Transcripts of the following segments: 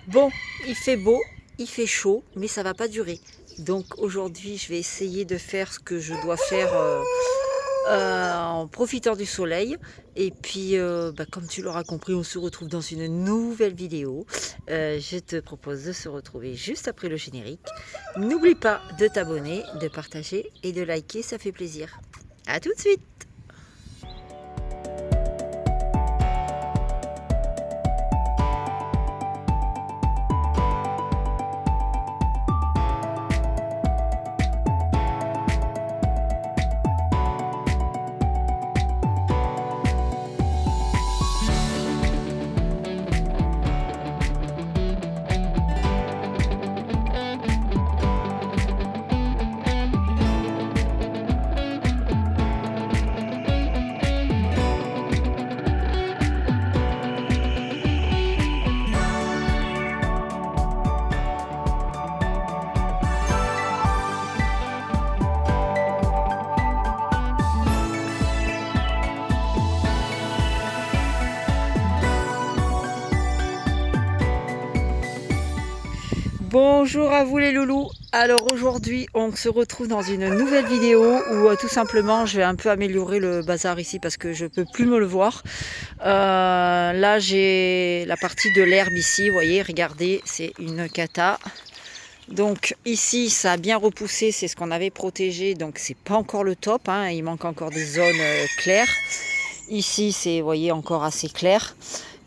Bon, il fait beau, il fait chaud, mais ça va pas durer. Donc aujourd'hui, je vais essayer de faire ce que je dois faire en profitant du soleil. Et puis, comme tu l'auras compris, on se retrouve dans une nouvelle vidéo. Je te propose de se retrouver juste après le générique. N'oublie pas de t'abonner, de partager et de liker, ça fait plaisir. À tout de suite! Bonjour à vous les loulous. Alors aujourd'hui on se retrouve dans une nouvelle vidéo où tout simplement je vais un peu améliorer le bazar ici parce que je peux plus me le voir. Là j'ai la partie de l'herbe ici, vous voyez, regardez, c'est une cata. Donc ici ça a bien repoussé, c'est ce qu'on avait protégé, donc c'est pas encore le top, hein. Il manque encore des zones claires. Ici c'est, vous voyez, encore assez clair.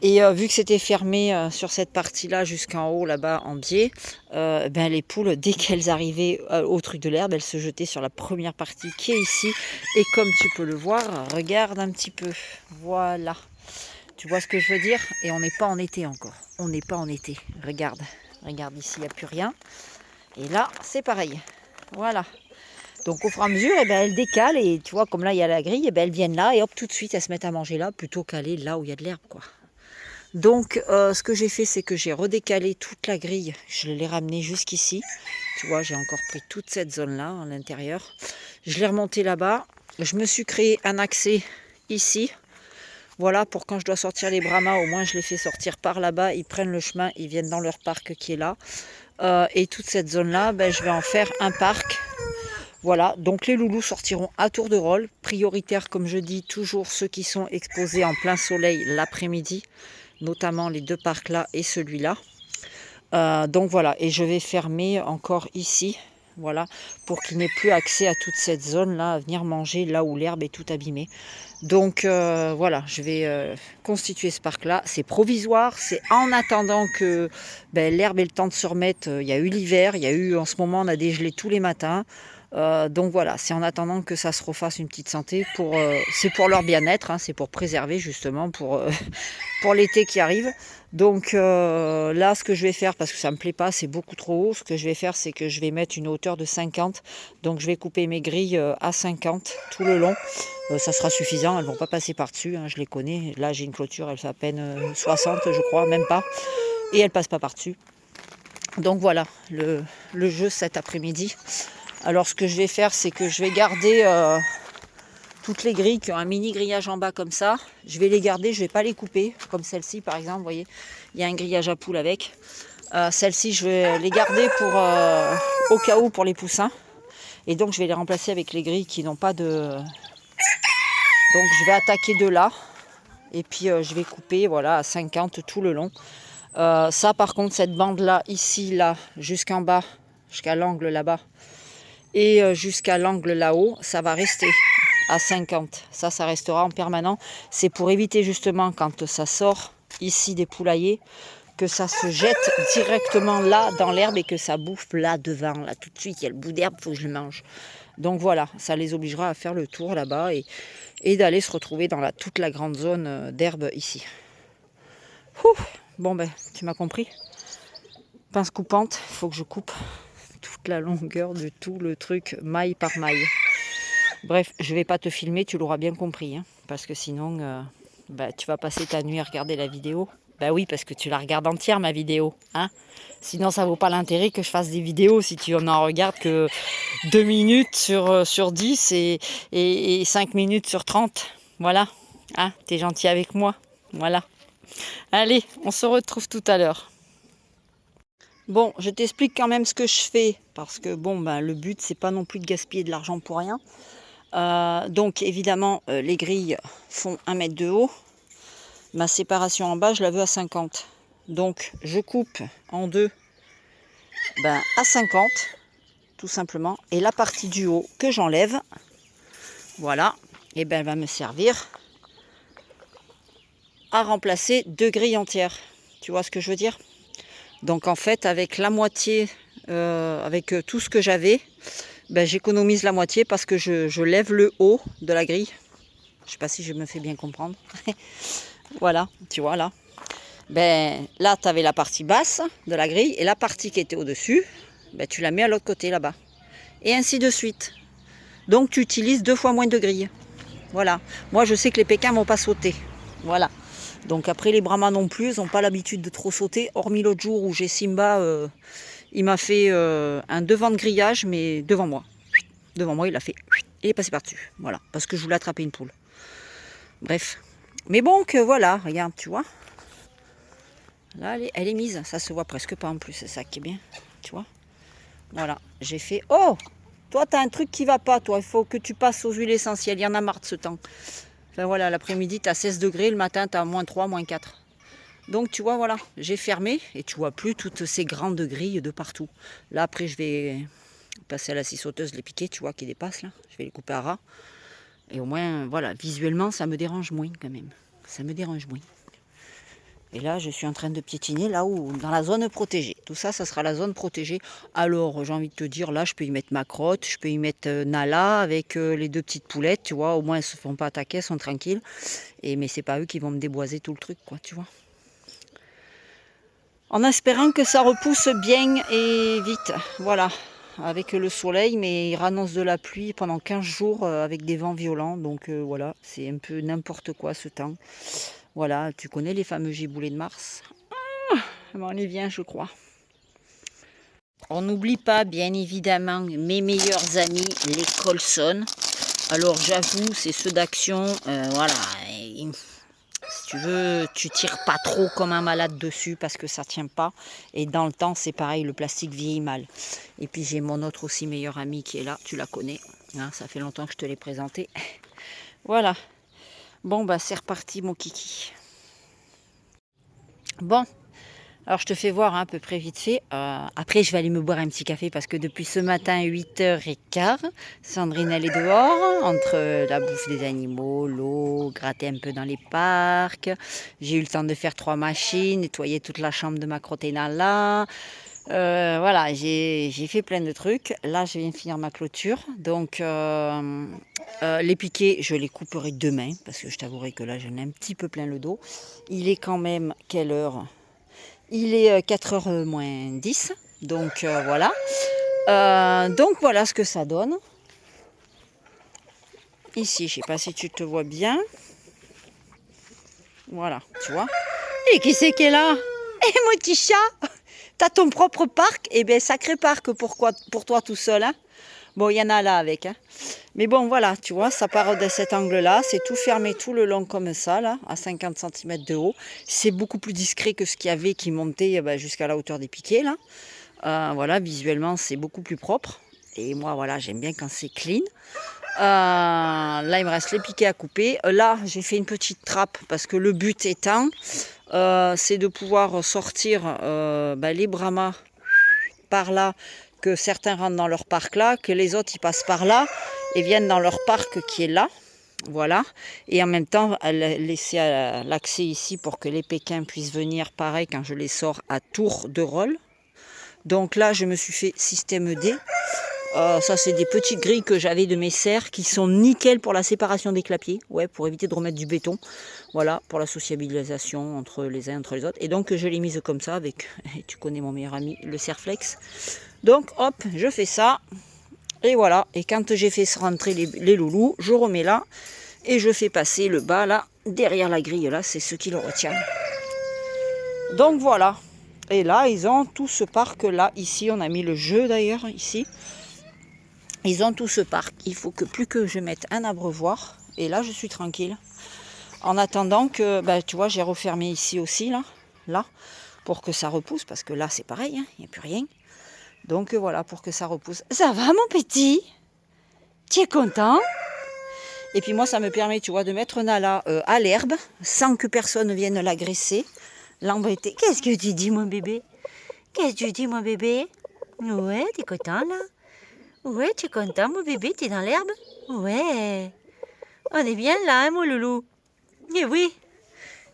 Et vu que c'était fermé sur cette partie-là jusqu'en haut, là-bas en biais, les poules, dès qu'elles arrivaient au truc de l'herbe, elles se jetaient sur la première partie qui est ici. Et comme tu peux le voir, regarde un petit peu. Voilà. Tu vois ce que je veux dire? Et on n'est pas en été encore. On n'est pas en été. Regarde. Regarde ici, il n'y a plus rien. Et là, c'est pareil. Voilà. Donc au fur et à mesure, elles décalent. Et tu vois, comme là, il y a la grille, elles viennent là. Et hop, tout de suite, elles se mettent à manger là, plutôt qu'aller là où il y a de l'herbe, quoi. Donc ce que j'ai fait, c'est que j'ai redécalé toute la grille, je l'ai ramenée jusqu'ici. Tu vois, j'ai encore pris toute cette zone-là à l'intérieur. Je l'ai remontée là-bas. Je me suis créé un accès ici. Voilà, pour quand je dois sortir les brahmas, au moins je les fais sortir par là-bas. Ils prennent le chemin, ils viennent dans leur parc qui est là. Et toute cette zone-là, je vais en faire un parc. Voilà, donc les loulous sortiront à tour de rôle. Prioritaire, comme je dis, toujours ceux qui sont exposés en plein soleil l'après-midi, notamment les deux parcs là et celui-là. Donc voilà, et je vais fermer encore ici, voilà, pour qu'il n'ait plus accès à toute cette zone là, à venir manger là où l'herbe est tout abîmée. Donc voilà, je vais constituer ce parc là. C'est provisoire, c'est en attendant que l'herbe ait le temps de se remettre. Il y a eu l'hiver, il y a eu, en ce moment on a dégelé tous les matins. Donc voilà, c'est en attendant que ça se refasse une petite santé. C'est pour leur bien-être, hein, c'est pour préserver justement pour l'été qui arrive. Donc là, ce que je vais faire, parce que ça me plaît pas, c'est beaucoup trop haut. Ce que je vais faire, c'est que je vais mettre une hauteur de 50. Donc je vais couper mes grilles à 50 tout le long. Ça sera suffisant, elles vont pas passer par-dessus, hein, je les connais. Là, j'ai une clôture, elle fait à peine 60, je crois, même pas. Et elle passe pas par-dessus. Donc voilà, le jeu cet après-midi. Alors ce que je vais faire, c'est que je vais garder toutes les grilles qui ont un mini grillage en bas comme ça. Je vais les garder, je ne vais pas les couper, comme celle-ci par exemple, vous voyez, il y a un grillage à poules avec. Celle-ci, je vais les garder au cas où pour les poussins. Et donc je vais les remplacer avec les grilles qui n'ont pas de... Donc je vais attaquer de là. Et puis je vais couper, voilà, à 50 tout le long. Ça par contre, cette bande-là, ici, là, jusqu'en bas, jusqu'à l'angle là-bas, et jusqu'à l'angle là-haut, ça va rester à 50. Ça restera en permanent. C'est pour éviter justement quand ça sort ici des poulaillers, que ça se jette directement là dans l'herbe et que ça bouffe là devant. Là tout de suite, il y a le bout d'herbe, il faut que je le mange. Donc voilà, ça les obligera à faire le tour là-bas et d'aller se retrouver dans toute la grande zone d'herbe ici. Bon tu m'as compris. Pince coupante, il faut que je coupe toute la longueur de tout le truc, maille par maille. Bref, je vais pas te filmer, tu l'auras bien compris, hein, parce que sinon, tu vas passer ta nuit à regarder la vidéo. Bah oui, parce que tu la regardes entière, ma vidéo, hein. Sinon, ça vaut pas l'intérêt que je fasse des vidéos si tu n'en regardes que 2 minutes sur 10 et 5 minutes sur 30. Voilà, hein, t'es gentil avec moi, voilà. Allez, on se retrouve tout à l'heure. Bon, je t'explique quand même ce que je fais, parce que bon, ben, le but, c'est pas non plus de gaspiller de l'argent pour rien. Donc évidemment, les grilles font 1 mètre de haut. Ma séparation en bas, je la veux à 50. Donc je coupe en deux à 50, tout simplement. Et la partie du haut que j'enlève, voilà, et ben elle va me servir à remplacer 2 grilles entières. Tu vois ce que je veux dire? Donc en fait, avec la moitié, avec tout ce que j'avais, j'économise la moitié parce que je lève le haut de la grille. Je ne sais pas si je me fais bien comprendre. Voilà, tu vois là. Là, tu avais la partie basse de la grille et la partie qui était au-dessus, tu la mets à l'autre côté là-bas. Et ainsi de suite. Donc tu utilises 2 fois moins de grilles. Voilà. Moi, je sais que les Pékins ne vont pas sauter. Voilà. Donc après, les Brahmas non plus, ils n'ont pas l'habitude de trop sauter. Hormis l'autre jour où j'ai Simba, il m'a fait un devant de grillage, mais devant moi. Devant moi, il a fait... Il est passé par-dessus. Voilà. Parce que je voulais attraper une poule. Bref. Mais bon, que voilà, regarde, tu vois. Là, elle est mise. Ça se voit presque pas en plus. C'est ça qui est bien. Tu vois. Voilà. J'ai fait... Oh! Toi, tu as un truc qui va pas, toi. Il faut que tu passes aux huiles essentielles. Il y en a marre de ce temps. Enfin voilà, l'après-midi, tu as 16 degrés. Le matin, tu as -3, -4. Donc, tu vois, voilà. J'ai fermé. Et tu vois plus toutes ces grandes grilles de partout. Là, après, je vais passer à la scie sauteuse, les piquets, tu vois, qui dépassent, là. Je vais les couper à ras. Et au moins, voilà, visuellement, ça me dérange moins, quand même. Ça me dérange moins. Et là, je suis en train de piétiner là où, dans la zone protégée. Tout ça, ça sera la zone protégée. Alors, j'ai envie de te dire, là, je peux y mettre ma crotte, je peux y mettre Nala avec les 2 petites poulettes, tu vois. Au moins, elles ne se font pas attaquer, elles sont tranquilles. Mais c'est pas eux qui vont me déboiser tout le truc, quoi, tu vois. En espérant que ça repousse bien et vite, voilà. Avec le soleil, mais il annonce de la pluie pendant 15 jours avec des vents violents. Donc voilà, c'est un peu n'importe quoi ce temps. Voilà, tu connais les fameux giboulées de Mars. On y vient, je crois. On n'oublie pas, bien évidemment, mes meilleurs amis, les Colson. Alors, j'avoue, c'est ceux d'Action. Voilà. Et, si tu veux, tu tires pas trop comme un malade dessus parce que ça tient pas. Et dans le temps, c'est pareil, le plastique vieillit mal. Et puis, j'ai mon autre aussi meilleur ami qui est là. Tu la connais. Hein, ça fait longtemps que je te l'ai présenté. Voilà. Bon, c'est reparti, mon kiki. Bon. Alors, je te fais voir à peu près vite fait. Après, je vais aller me boire un petit café parce que depuis ce matin, 8h15, Sandrine, elle est dehors, entre la bouffe des animaux, l'eau, gratter un peu dans les parcs. J'ai eu le temps de faire 3 machines, nettoyer toute la chambre de ma crotténa là. Voilà, j'ai fait plein de trucs. Là, je viens de finir ma clôture. Donc, les piquets, je les couperai demain parce que je t'avouerai que là, j'en ai un petit peu plein le dos. Il est quand même, quelle heure ? Il est 4h moins 10, donc voilà. Donc voilà ce que ça donne. Ici, je ne sais pas si tu te vois bien. Voilà, tu vois. Et qui c'est qui est là? Eh mon petit chat, t'as ton propre parc? Eh bien, sacré parc pour toi tout seul. Hein. Bon, il y en a là avec. Hein. Mais bon, voilà, tu vois, ça part de cet angle-là. C'est tout fermé tout le long comme ça, là, à 50 cm de haut. C'est beaucoup plus discret que ce qu'il y avait qui montait jusqu'à la hauteur des piquets, là. Voilà, visuellement, c'est beaucoup plus propre. Et moi, voilà, j'aime bien quand c'est clean. Là, il me reste les piquets à couper. Là, j'ai fait une petite trappe parce que le but étant, c'est de pouvoir sortir les Brahmas par là, que certains rentrent dans leur parc là, que les autres ils passent par là et viennent dans leur parc qui est là. Voilà. Et en même temps, laisser l'accès ici pour que les Pékins puissent venir pareil quand je les sors à tour de rôle. Donc là, je me suis fait système D. Ça, c'est des petites grilles que j'avais de mes serres qui sont nickel pour la séparation des clapiers. Ouais, pour éviter de remettre du béton. Voilà, pour la sociabilisation entre les uns entre les autres. Et donc, je l'ai mise comme ça avec, tu connais mon meilleur ami, le Serflex. Donc, hop, je fais ça. Et voilà. Et quand j'ai fait rentrer les loulous, je remets là. Et je fais passer le bas là, derrière la grille là. C'est ce qui le retient. Donc, voilà. Et là, ils ont tout ce parc-là. Ici, on a mis le jeu d'ailleurs, ici. Ils ont tout ce parc. Il faut que plus que je mette un abreuvoir. Et là, je suis tranquille. En attendant que, tu vois, j'ai refermé ici aussi, là. pour que ça repousse, parce que là c'est pareil, hein, il n'y a plus rien. Donc voilà, pour que ça repousse. Ça va mon petit? Tu es content? Et puis moi ça me permet, tu vois, de mettre Nala à l'herbe, sans que personne vienne l'agresser, l'embêter. Qu'est-ce que tu dis mon bébé? Qu'est-ce que tu dis mon bébé? Ouais, t'es content là? Ouais, tu es content mon bébé? T'es dans l'herbe? Ouais. On est bien là, hein, mon loulou? Eh oui.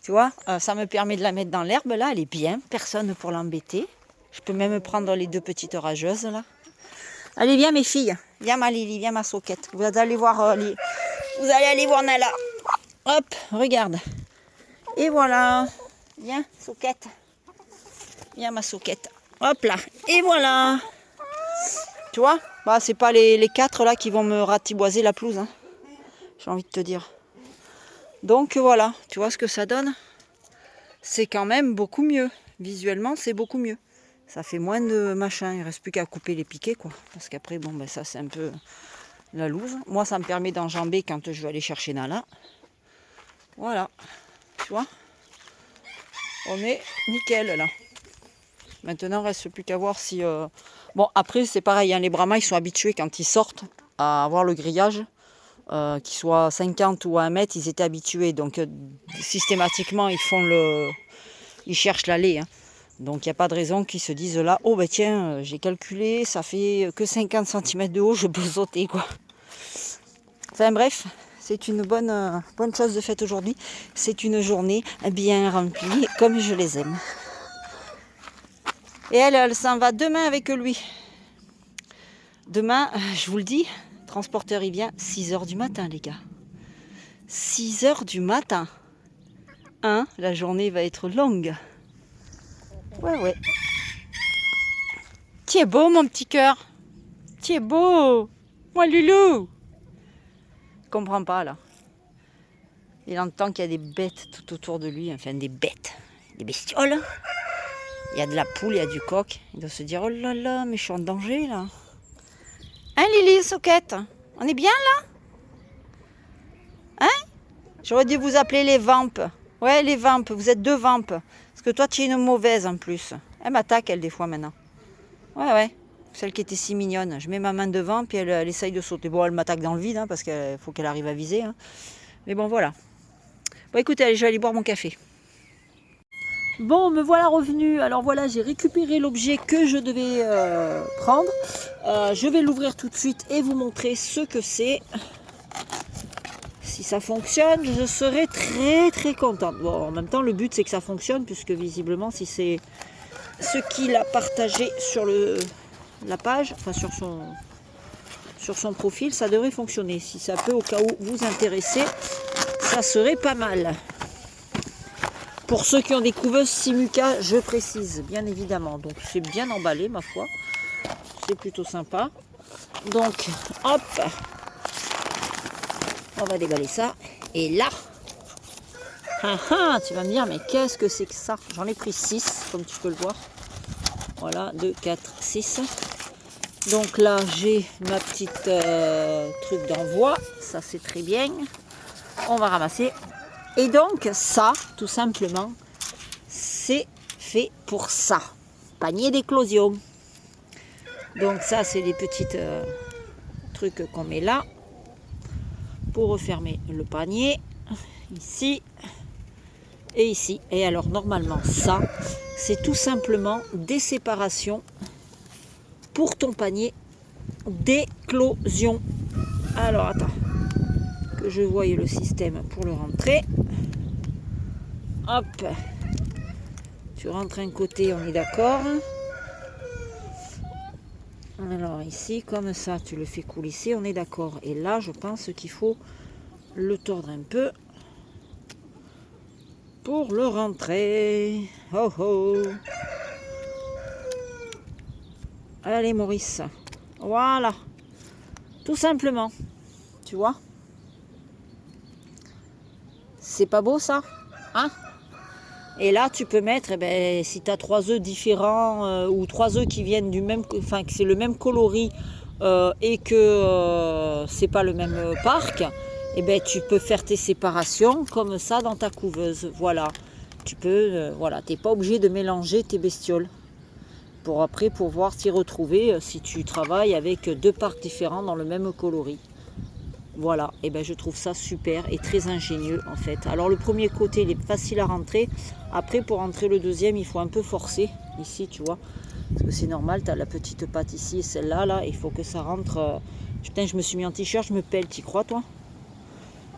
Tu vois, ça me permet de la mettre dans l'herbe là, elle est bien, personne pour l'embêter. Je peux même prendre les deux petites rageuses là. Allez, viens mes filles, viens ma Lily, viens ma Soquette. Vous allez aller voir vous allez aller voir Nala. Hop, regarde. Et voilà. Viens, Soquette. Viens ma Soquette. Hop là. Et voilà. Tu vois, bah, c'est pas les quatre là qui vont me ratiboiser la pelouse. Hein. J'ai envie de te dire. Donc voilà, tu vois ce que ça donne? C'est quand même beaucoup mieux. Visuellement, c'est beaucoup mieux. Ça fait moins de machin. Il ne reste plus qu'à couper les piquets, quoi. Parce qu'après, bon, ben ça, c'est un peu la loose. Moi, ça me permet d'enjamber quand je vais aller chercher Nala. Voilà. Tu vois? On est nickel, là. Maintenant, il ne reste plus qu'à voir si... Bon, après, c'est pareil. Hein, les Brahmas, ils sont habitués, quand ils sortent, à avoir le grillage. Qu'ils soient 50 ou à 1 mètre, ils étaient habitués. Donc, systématiquement, ils cherchent l'allée. Hein. Donc il n'y a pas de raison qu'ils se disent là, oh ben tiens, j'ai calculé, ça fait que 50 cm de haut, je peux sauter quoi. Enfin bref, c'est une bonne chose de faite aujourd'hui. C'est une journée bien remplie, comme je les aime. Et elle s'en va demain avec lui. Demain, je vous le dis, transporteur il vient 6h du matin les gars. 6h du matin. Hein, la journée va être longue. Ouais. Tu es beau, mon petit cœur. Tu es beau. Moi, loulou. Il comprend pas, là. Il entend qu'il y a des bêtes tout autour de lui. Enfin, des bêtes. Des bestioles. Il y a de la poule, il y a du coq. Il doit se dire, oh là là, mais je suis en danger, là. Hein, Lily, Soquette? On est bien, là? Hein? J'aurais dû vous appeler les vampes. Ouais, les vampes. Vous êtes 2 vampes. Parce que toi, tu es une mauvaise en plus. Elle m'attaque, elle, des fois, maintenant. Ouais. Celle qui était si mignonne. Je mets ma main devant, puis elle essaye de sauter. Bon, elle m'attaque dans le vide, hein, parce qu'il faut qu'elle arrive à viser. Hein. Mais bon, voilà. Bon, écoutez, allez, je vais aller boire mon café. Bon, me voilà revenu. Alors voilà, j'ai récupéré l'objet que je devais prendre. Je vais l'ouvrir tout de suite et vous montrer ce que c'est. Si ça fonctionne, je serai très très contente. Bon, en même temps, le but c'est que ça fonctionne, puisque visiblement, si c'est ce qu'il a partagé sur la page, enfin sur son profil, ça devrait fonctionner. Si ça peut au cas où vous intéresser, ça serait pas mal. Pour ceux qui ont des couveuses Simuca, je précise, bien évidemment. Donc c'est bien emballé, ma foi. C'est plutôt sympa. Donc, hop, on va déballer ça. Et là, tu vas me dire, mais qu'est-ce que c'est que ça? J'en ai pris 6, comme tu peux le voir. Voilà, 2, 4, 6. Donc là, j'ai ma petite truc d'envoi. Ça, c'est très bien. On va ramasser. Et donc, ça, tout simplement, c'est fait pour ça. Panier d'éclosion. Donc ça, c'est les petites trucs qu'on met là. Pour refermer le panier, ici et ici. Et alors normalement ça, c'est tout simplement des séparations pour ton panier d'éclosion. Alors attends, que je voie le système pour le rentrer. Hop, tu rentres un côté, on est d'accord. Alors ici, comme ça, tu le fais coulisser, on est d'accord. Et là, je pense qu'il faut le tordre un peu pour le rentrer. Oh oh. Allez Maurice. Voilà. Tout simplement. Tu vois? C'est pas beau ça? Hein? Et là, tu peux mettre, si tu as 3 œufs différents ou 3 œufs qui viennent du même, enfin que c'est le même coloris et que c'est pas le même parc, tu peux faire tes séparations comme ça dans ta couveuse. Voilà. Tu peux, voilà, tu n'es pas obligé de mélanger tes bestioles pour après pouvoir t'y retrouver si tu travailles avec deux parcs différents dans le même coloris. Voilà, et ben je trouve ça super et très ingénieux en fait. Alors le premier côté il est facile à rentrer, après pour rentrer le deuxième il faut un peu forcer, ici tu vois, parce que c'est normal, tu as la petite patte ici et celle-là, là, il faut que ça rentre. Putain, je me suis mis en t-shirt, je me pèle, t'y crois toi?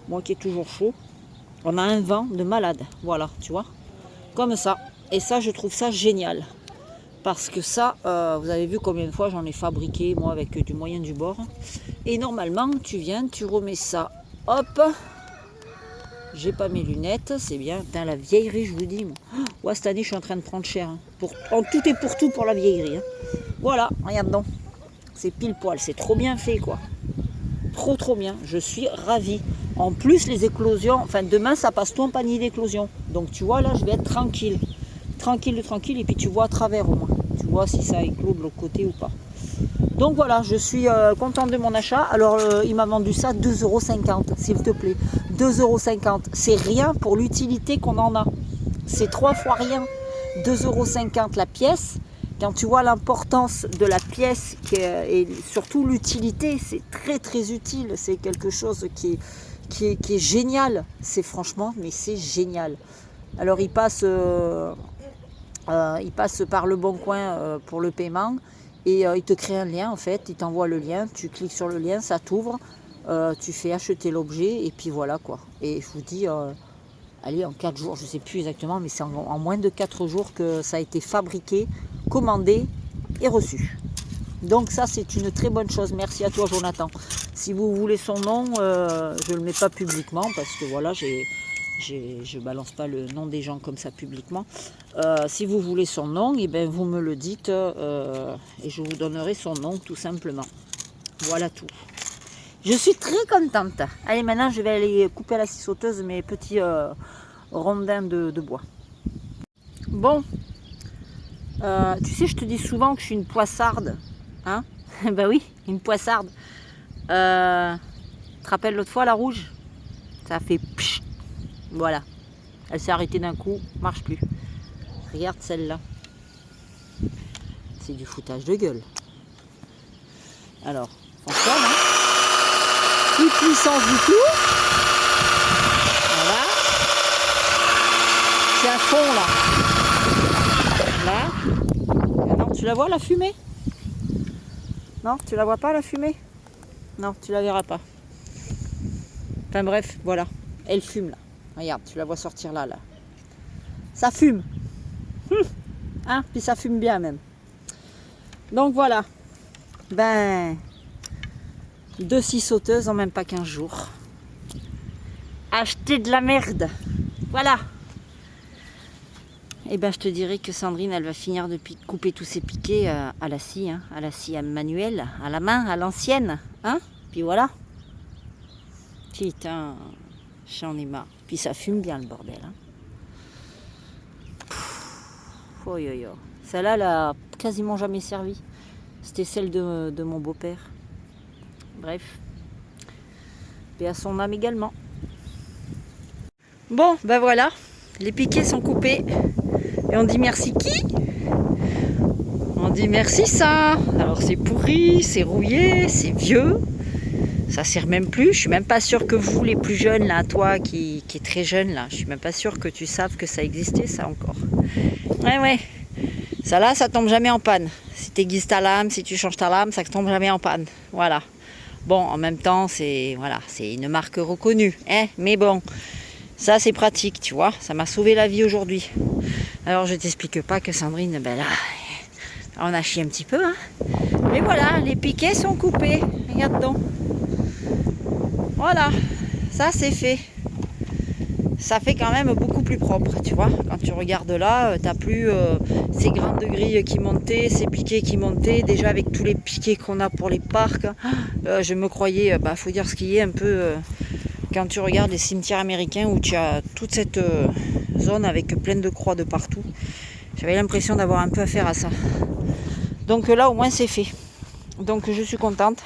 Moi qui est toujours chaud. On a un vent de malade, voilà, tu vois, comme ça. Et ça, je trouve ça génial. Parce que ça, vous avez vu combien de fois j'en ai fabriqué, moi, avec du moyen du bord. Et normalement, tu viens, tu remets ça, hop. J'ai pas mes lunettes, c'est bien. Putain, la vieillerie, je vous dis. Moi. Ouais, cette année, je suis en train de prendre cher. Hein. En tout et pour tout pour la vieillerie. Hein. Voilà, regarde donc. C'est pile poil, c'est trop bien fait, quoi. Trop bien, je suis ravie. En plus, les éclosions, enfin, demain, ça passe tout en panier d'éclosion. Donc, tu vois, là, je vais être tranquille. Tranquille, et puis tu vois à travers au moins. Tu vois si ça éclot de l'autre côté ou pas. Donc voilà, je suis contente de mon achat. Alors il m'a vendu ça 2,50 €, s'il te plaît. 2,50 €. C'est rien pour l'utilité qu'on en a. C'est 3 fois rien. 2,50 € la pièce. Quand tu vois l'importance de la pièce et surtout l'utilité, c'est très utile. C'est quelque chose qui est génial. C'est franchement, mais c'est génial. Alors il passe par le Bon Coin pour le paiement et il te crée un lien en fait, il t'envoie le lien, tu cliques sur le lien, ça t'ouvre, tu fais acheter l'objet et puis voilà quoi. Et je vous dis, allez en 4 jours, je ne sais plus exactement, mais c'est en moins de 4 jours que ça a été fabriqué, commandé et reçu. Donc ça c'est une très bonne chose, merci à toi Jonathan. Si vous voulez son nom, je ne le mets pas publiquement parce que voilà, je balance pas le nom des gens comme ça publiquement. Si vous voulez son nom, et ben vous me le dites et je vous donnerai son nom tout simplement. Voilà tout. Je suis très contente. Allez, maintenant je vais aller couper à la scie sauteuse mes petits rondins de bois. Bon, tu sais, je te dis souvent que je suis une poissarde. Hein? Ben oui, une poissarde. Tu te rappelles l'autre fois la rouge? Ça a fait psh. Voilà, elle s'est arrêtée d'un coup, marche plus. Regarde celle-là. C'est du foutage de gueule. Alors, François, là. Plus puissance du tout. Voilà. C'est à fond, là. Là. Ah non, tu la vois, la fumée? Non, tu la vois pas, la fumée? Non, tu la verras pas. Enfin bref, voilà. Elle fume, là. Regarde, tu la vois sortir là. Ça fume. Hein, puis ça fume bien même. Donc voilà. Ben, 2 scies sauteuses en même pas 15 jours. Acheter de la merde. Voilà. Et ben je te dirais que Sandrine, elle va finir de couper tous ses piquets à la scie, hein, à la scie manuelle, à la main, à l'ancienne. Hein. Puis voilà. Putain, j'en ai marre. Puis ça fume bien le bordel. Hein. Oh yo yo. Celle-là, elle a quasiment jamais servi. C'était celle de mon beau-père. Bref. Et à son âme également. Bon, ben voilà. Les piquets sont coupés. Et on dit merci qui? On dit merci ça. Alors c'est pourri, c'est rouillé, c'est vieux. Ça sert même plus. Je suis même pas sûre que vous, les plus jeunes, là, toi qui est très jeune, là, je suis même pas sûre que tu saves que ça existait, ça encore. Ouais. Ça là, ça tombe jamais en panne. Si tu aiguises ta lame, si tu changes ta lame, ça tombe jamais en panne. Voilà. Bon, en même temps, c'est une marque reconnue, hein. Mais bon, ça c'est pratique, tu vois. Ça m'a sauvé la vie aujourd'hui. Alors je t'explique pas que Sandrine, ben là, on a chié un petit peu, hein. Mais voilà, les piquets sont coupés. Regarde donc. Voilà, ça c'est fait. Ça fait quand même beaucoup plus propre, tu vois. Quand tu regardes là, t'as plus ces grains de grille qui montaient, ces piquets qui montaient. Déjà avec tous les piquets qu'on a pour les parcs, je me croyais, faut dire ce qui est un peu... quand tu regardes les cimetières américains où tu as toute cette zone avec plein de croix de partout, j'avais l'impression d'avoir un peu affaire à ça. Donc là au moins c'est fait. Donc je suis contente.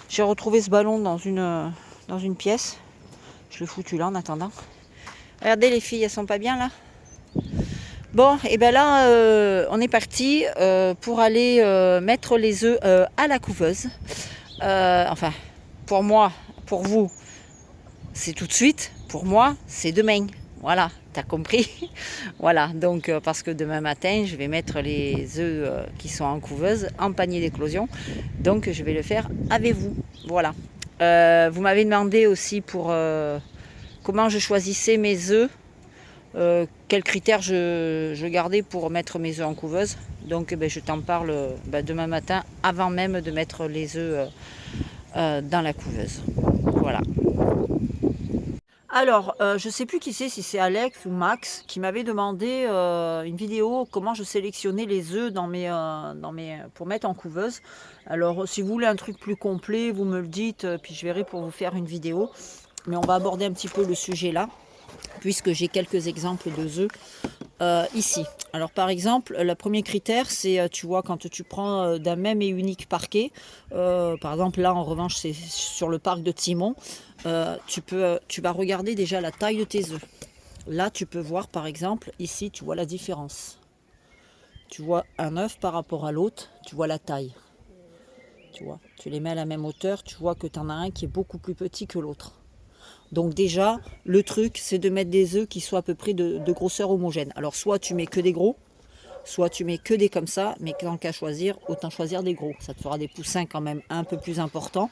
J'ai retrouvé ce ballon dans une pièce. Je l'ai foutu là en attendant. Regardez les filles, elles sont pas bien là. Bon, et bien là, on est parti pour aller mettre les œufs à la couveuse. Enfin, pour moi, pour vous, c'est tout de suite. Pour moi, c'est demain. Voilà, t'as compris. Voilà, donc parce que demain matin, je vais mettre les œufs qui sont en couveuse en panier d'éclosion. Donc, je vais le faire avec vous. Voilà. Vous m'avez demandé aussi pour comment je choisissais mes œufs. Quels critères je gardais pour mettre mes œufs en couveuse. Donc je t'en parle demain matin avant même de mettre les œufs dans la couveuse. Voilà. Alors, je ne sais plus qui c'est, si c'est Alex ou Max, qui m'avait demandé une vidéo comment je sélectionnais les œufs pour mettre en couveuse. Alors, si vous voulez un truc plus complet, vous me le dites, puis je verrai pour vous faire une vidéo. Mais on va aborder un petit peu le sujet là, puisque j'ai quelques exemples de œufs ici. Alors par exemple, le premier critère, c'est, tu vois, quand tu prends d'un même et unique parquet, par exemple là en revanche c'est sur le parc de Timon, tu vas regarder déjà la taille de tes œufs. Là tu peux voir par exemple, ici tu vois la différence. Tu vois un œuf par rapport à l'autre, tu vois la taille. Tu vois, tu les mets à la même hauteur, tu vois que tu en as un qui est beaucoup plus petit que l'autre. Donc déjà, le truc, c'est de mettre des œufs qui soient à peu près de grosseur homogène. Alors soit tu mets que des gros, soit tu mets que des comme ça, mais tant qu'à choisir, autant choisir des gros. Ça te fera des poussins quand même un peu plus importants.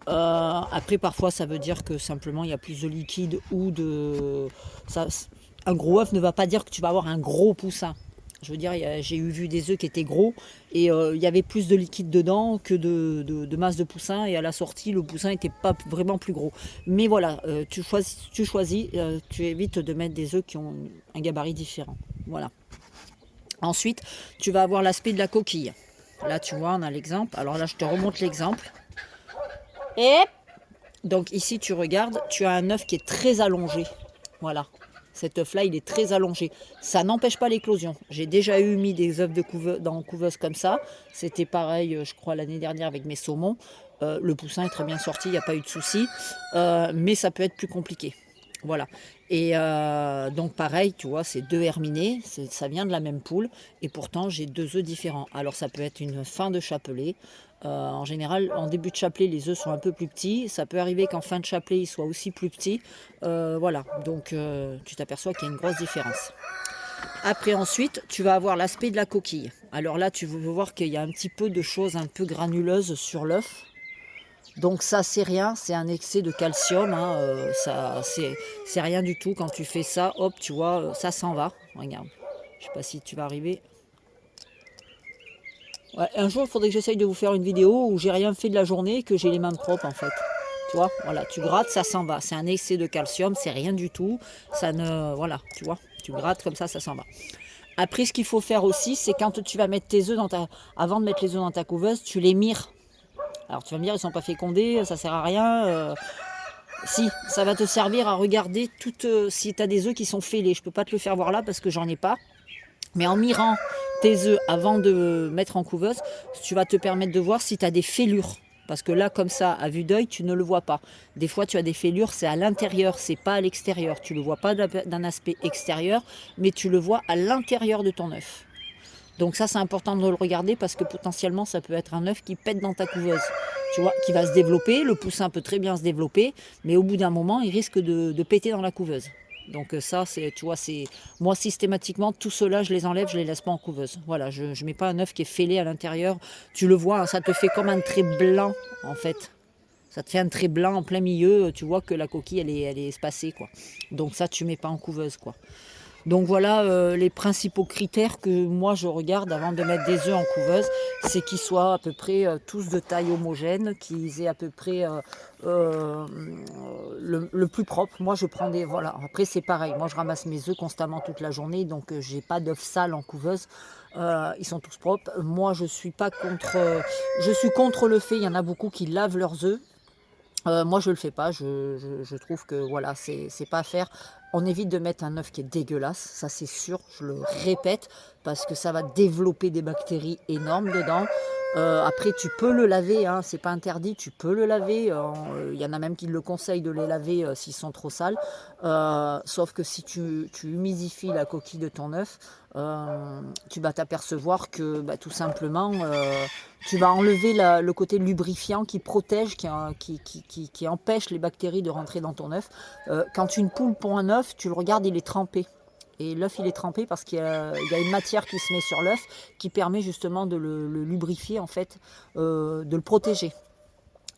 Après, parfois, ça veut dire que simplement, il y a plus de liquide ou de... un gros œuf ne va pas dire que tu vas avoir un gros poussin. Je veux dire, j'ai vu des œufs qui étaient gros et il y avait plus de liquide dedans que de masse de poussin. Et à la sortie, le poussin n'était pas vraiment plus gros. Mais voilà, tu choisis, tu évites de mettre des œufs qui ont un gabarit différent. Voilà. Ensuite, tu vas avoir l'aspect de la coquille. Là, tu vois, on a l'exemple. Alors là, je te remonte l'exemple. Et donc ici, tu regardes, tu as un œuf qui est très allongé. Voilà. Cet œuf-là, il est très allongé. Ça n'empêche pas l'éclosion. J'ai déjà mis des œufs dans couveuse comme ça. C'était pareil, je crois, l'année dernière avec mes saumons. Le poussin est très bien sorti, il n'y a pas eu de souci. Mais ça peut être plus compliqué. Voilà. Et donc pareil, tu vois, c'est deux herminés, ça vient de la même poule. Et pourtant, j'ai deux œufs différents. Alors ça peut être une fin de chapelet. En général, en début de chapelet, les œufs sont un peu plus petits. Ça peut arriver qu'en fin de chapelet, ils soient aussi plus petits. Voilà, donc tu t'aperçois qu'il y a une grosse différence. Après, ensuite, tu vas avoir l'aspect de la coquille. Alors là, tu veux voir qu'il y a un petit peu de choses un peu granuleuses sur l'œuf. Donc ça, c'est rien, c'est un excès de calcium. Hein, ça, c'est rien du tout. Quand tu fais ça, hop, tu vois, ça s'en va. Regarde, je sais pas si tu vas arriver. Ouais, un jour, il faudrait que j'essaye de vous faire une vidéo où j'ai rien fait de la journée et que j'ai les mains propres en fait. Tu vois, voilà, tu grattes, ça s'en va. C'est un excès de calcium, c'est rien du tout. Ça ne, voilà, tu vois, tu grattes comme ça s'en va. Après, ce qu'il faut faire aussi, c'est quand tu vas mettre tes œufs avant de mettre les œufs dans ta couveuse, tu les mires. Alors tu vas me dire, ils sont pas fécondés, ça sert à rien. Si, ça va te servir à regarder si tu as des œufs qui sont fêlés. Je peux pas te le faire voir là parce que j'en ai pas. Mais en mirant tes œufs avant de mettre en couveuse, tu vas te permettre de voir si tu as des fêlures. Parce que là, comme ça, à vue d'œil, tu ne le vois pas. Des fois, tu as des fêlures, c'est à l'intérieur, c'est pas à l'extérieur. Tu ne le vois pas d'un aspect extérieur, mais tu le vois à l'intérieur de ton œuf. Donc ça, c'est important de le regarder parce que potentiellement, ça peut être un œuf qui pète dans ta couveuse. Tu vois, qui va se développer, le poussin peut très bien se développer, mais au bout d'un moment, il risque de péter dans la couveuse. Donc ça, c'est, tu vois, c'est moi systématiquement, tout cela, je les enlève, je les laisse pas en couveuse. Voilà, je ne mets pas un œuf qui est fêlé à l'intérieur. Tu le vois, hein, ça te fait comme un trait blanc en fait. Ça te fait un trait blanc en plein milieu. Tu vois que la coquille, elle est espacée, quoi. Donc ça, tu mets pas en couveuse, quoi. Donc voilà les principaux critères que moi je regarde avant de mettre des œufs en couveuse, c'est qu'ils soient à peu près tous de taille homogène, qu'ils aient à peu près le plus propre. Moi je prends des... Voilà, après c'est pareil, moi je ramasse mes œufs constamment toute la journée, donc j'ai pas d'œufs sales en couveuse. Ils sont tous propres. Moi je suis pas contre... je suis contre le fait, il y en a beaucoup qui lavent leurs œufs. Moi je le fais pas, je trouve que voilà, c'est pas à faire. On évite de mettre un œuf qui est dégueulasse, ça c'est sûr, je le répète, parce que ça va développer des bactéries énormes dedans. Après, tu peux le laver, hein, c'est pas interdit, tu peux le laver. Il y en a même qui le conseillent de les laver s'ils sont trop sales. Sauf que si tu humidifies la coquille de ton œuf, tu vas t'apercevoir que bah, tout simplement, tu vas enlever le côté lubrifiant qui protège, qui empêche les bactéries de rentrer dans ton œuf. Quand une poule pond un œuf, tu le regardes, il est trempé. Et l'œuf, il est trempé parce qu'il y a une matière qui se met sur l'œuf qui permet justement de le lubrifier, en fait, de le protéger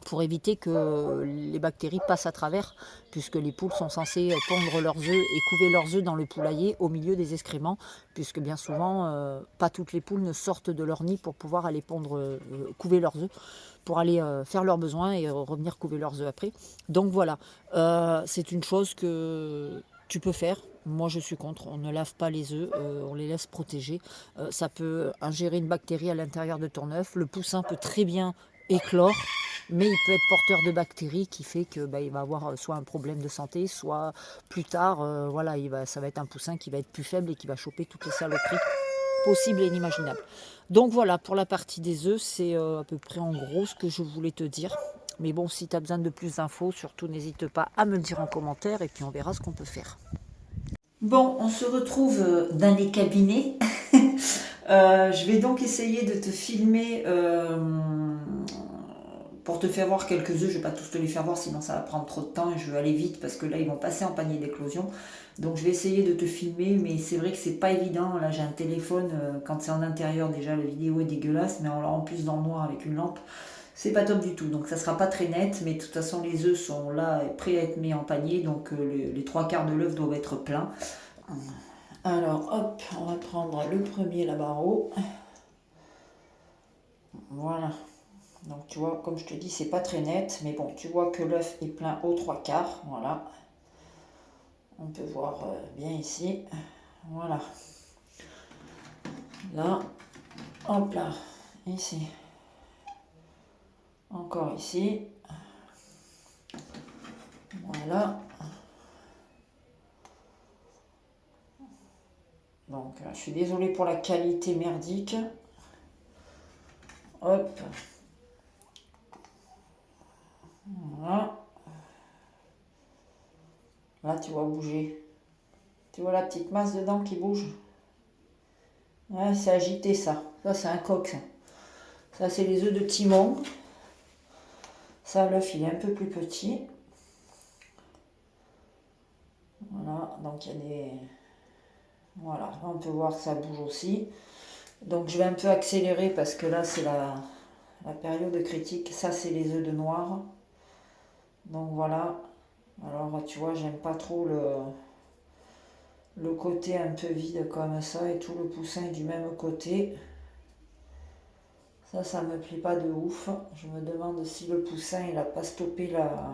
pour éviter que les bactéries passent à travers, puisque les poules sont censées pondre leurs œufs et couver leurs œufs dans le poulailler au milieu des excréments, puisque bien souvent, pas toutes les poules ne sortent de leur nid pour pouvoir aller couver leurs œufs, pour aller faire leurs besoins et revenir couver leurs œufs après. Donc voilà, c'est une chose que tu peux faire. Moi, je suis contre. On ne lave pas les œufs, on les laisse protéger. Ça peut ingérer une bactérie à l'intérieur de ton œuf. Le poussin peut très bien éclore, mais il peut être porteur de bactéries qui fait que bah, il va avoir soit un problème de santé, soit plus tard, voilà, ça va être un poussin qui va être plus faible et qui va choper toutes les saloperies possibles et inimaginables. Donc voilà, pour la partie des œufs, c'est à peu près en gros ce que je voulais te dire. Mais bon, si tu as besoin de plus d'infos, surtout n'hésite pas à me le dire en commentaire et puis on verra ce qu'on peut faire. Bon, on se retrouve dans les cabinets. Je vais donc essayer de te filmer pour te faire voir quelques œufs. Je ne vais pas tous te les faire voir, sinon ça va prendre trop de temps et je veux aller vite parce que là ils vont passer en panier d'éclosion. Donc je vais essayer de te filmer, mais c'est vrai que c'est pas évident. Là j'ai un téléphone, quand c'est en intérieur déjà la vidéo est dégueulasse, mais en plus dans le noir avec une lampe, c'est pas top du tout. Donc ça sera pas très net, mais de toute façon les œufs sont là prêts à être mis en panier, donc les trois quarts de l'œuf doivent être pleins. Alors hop, on va prendre le premier là-bas en haut. Voilà. Donc tu vois, comme je te dis, c'est pas très net, mais bon, tu vois que l'œuf est plein aux trois quarts, voilà. On peut voir bien ici, voilà. Là, hop là, ici. Encore ici. Voilà. Donc, je suis désolée pour la qualité merdique. Hop. Voilà. Là, tu vois bouger. Tu vois la petite masse dedans qui bouge? Ouais, c'est agité ça. Ça, c'est un coq. Ça, c'est les œufs de Timon. Ça, l'œuf, il est un peu plus petit. Voilà, donc il y a des... Voilà, on peut voir que ça bouge aussi. Donc je vais un peu accélérer parce que là, c'est la période critique. Ça, c'est les œufs de noir. Donc voilà. Alors, tu vois, j'aime pas trop le côté un peu vide comme ça et tout le poussin est du même côté. Ça me plaît pas de ouf. Je me demande si le poussin, il a pas stoppé la...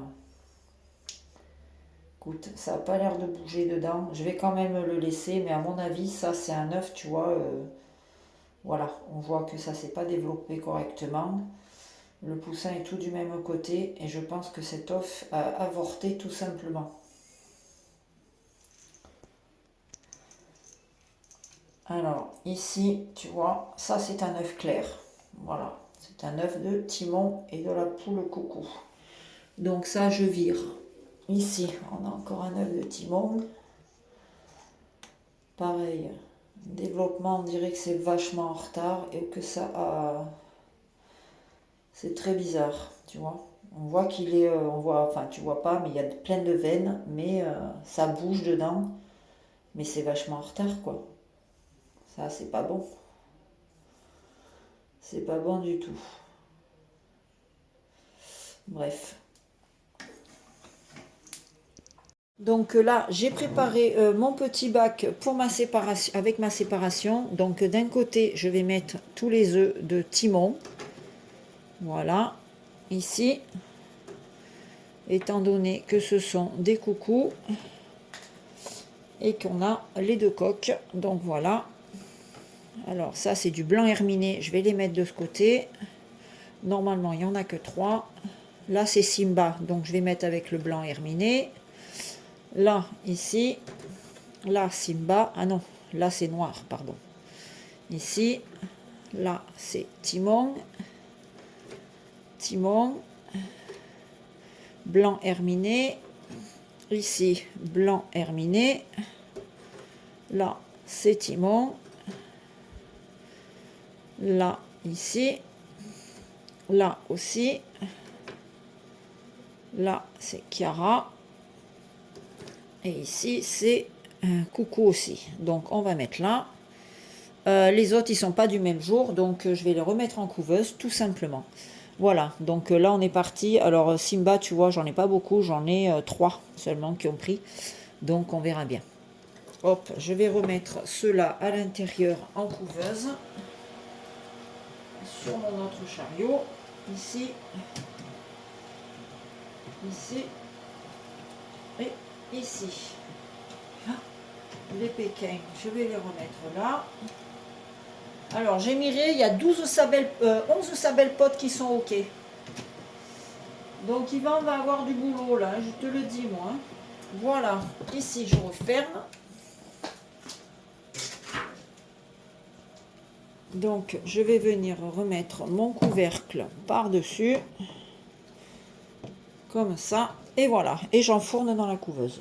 Écoute, ça a pas l'air de bouger dedans. Je vais quand même le laisser, mais à mon avis, ça, c'est un œuf, tu vois. Voilà, on voit que ça s'est pas développé correctement. Le poussin est tout du même côté et je pense que cet œuf a avorté tout simplement. Alors ici, tu vois, ça c'est un œuf clair. Voilà, c'est un œuf de Timon et de la poule coucou. Donc ça, je vire. Ici, on a encore un œuf de Timon. Pareil, développement, on dirait que c'est vachement en retard et que ça a... C'est très bizarre, tu vois. On voit qu'il est, on voit, enfin tu vois pas, mais il y a plein de veines, mais ça bouge dedans. Mais c'est vachement en retard, quoi. Ça, c'est pas bon. C'est pas bon du tout. Bref. Donc là, j'ai préparé mon petit bac pour ma séparation, avec ma séparation. Donc d'un côté, je vais mettre tous les œufs de Timon. Voilà. Ici, étant donné que ce sont des coucous et qu'on a les deux coques. Donc voilà. Alors ça, c'est du blanc herminé. Je vais les mettre de ce côté. Normalement, il n'y en a que 3. Là, c'est Simba. Donc je vais mettre avec le blanc herminé. Là, ici. Là, Simba. Ah non, là, c'est noir, pardon. Ici. Là, c'est Timon. Timon, blanc herminé, ici blanc herminé, là c'est Timon, là ici, là aussi, là c'est Chiara, et ici c'est Coucou aussi. Donc on va mettre là. Les autres ils sont pas du même jour, donc je vais les remettre en couveuse tout simplement. Voilà, donc là on est parti. Alors Simba, tu vois, j'en ai pas beaucoup, j'en ai 3 seulement qui ont pris, donc on verra bien. Hop, je vais remettre ceux-là à l'intérieur en couveuse sur mon autre chariot, ici, ici et ici. Les pékins, je vais les remettre là. Alors j'ai miré, il y a 11 sabelles potes qui sont ok. Donc Yvan va avoir du boulot là, je te le dis moi. Voilà, ici je referme. Donc je vais venir remettre mon couvercle par-dessus. Comme ça. Et voilà, et j'enfourne dans la couveuse.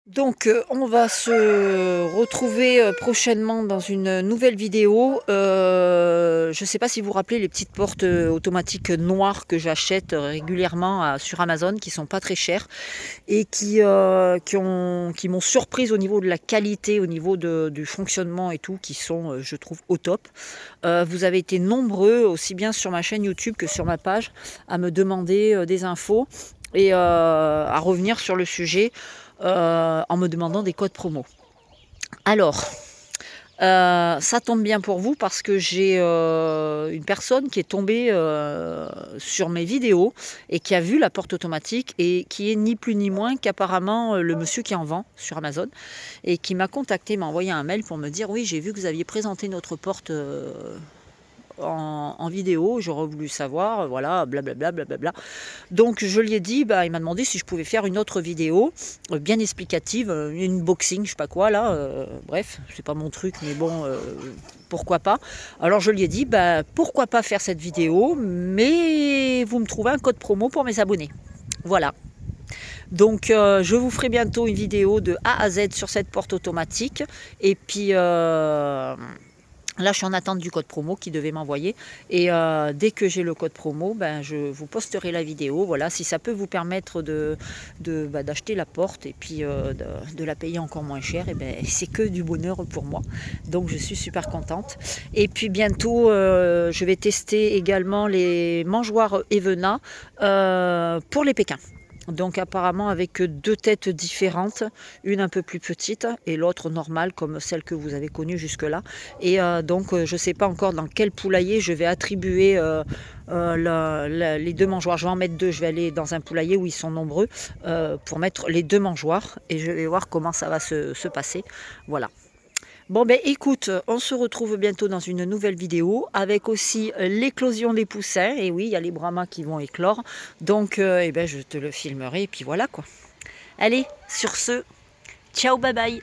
Donc on va se retrouver prochainement dans une nouvelle vidéo. Je ne sais pas si vous vous rappelez les petites portes automatiques noires que j'achète régulièrement sur Amazon, qui sont pas très chères et qui m'ont surprise au niveau de la qualité, au niveau du fonctionnement et tout, qui sont, je trouve, au top. Vous avez été nombreux, aussi bien sur ma chaîne YouTube que sur ma page, à me demander des infos et à revenir sur le sujet. En me demandant des codes promo. Alors, ça tombe bien pour vous parce que j'ai une personne qui est tombée sur mes vidéos et qui a vu la porte automatique et qui est ni plus ni moins qu'apparemment le monsieur qui en vend sur Amazon et qui m'a contacté, m'a envoyé un mail pour me dire oui, j'ai vu que vous aviez présenté notre porte en vidéo, j'aurais voulu savoir, voilà, blablabla, blablabla. Donc je lui ai dit, il m'a demandé si je pouvais faire une autre vidéo, bien explicative, une unboxing, je sais pas quoi là, bref, c'est pas mon truc, mais bon, pourquoi pas. Alors je lui ai dit, pourquoi pas faire cette vidéo, mais vous me trouvez un code promo pour mes abonnés. Voilà. Donc je vous ferai bientôt une vidéo de A à Z sur cette porte automatique, et puis... là, je suis en attente du code promo qui devait m'envoyer. Et dès que j'ai le code promo, je vous posterai la vidéo. Voilà, si ça peut vous permettre d'acheter la porte et puis de la payer encore moins cher, c'est que du bonheur pour moi. Donc, je suis super contente. Et puis, bientôt, je vais tester également les mangeoires Evena pour les Pékins. Donc apparemment avec 2 têtes différentes, une un peu plus petite et l'autre normale comme celle que vous avez connue jusque-là. Et donc je ne sais pas encore dans quel poulailler je vais attribuer les 2 mangeoires. Je vais en mettre 2, je vais aller dans un poulailler où ils sont nombreux pour mettre les 2 mangeoires et je vais voir comment ça va se passer. Voilà. Bon écoute, on se retrouve bientôt dans une nouvelle vidéo avec aussi l'éclosion des poussins. Et oui, il y a les brahmas qui vont éclore. Donc je te le filmerai et puis voilà quoi. Allez, sur ce, ciao, bye bye.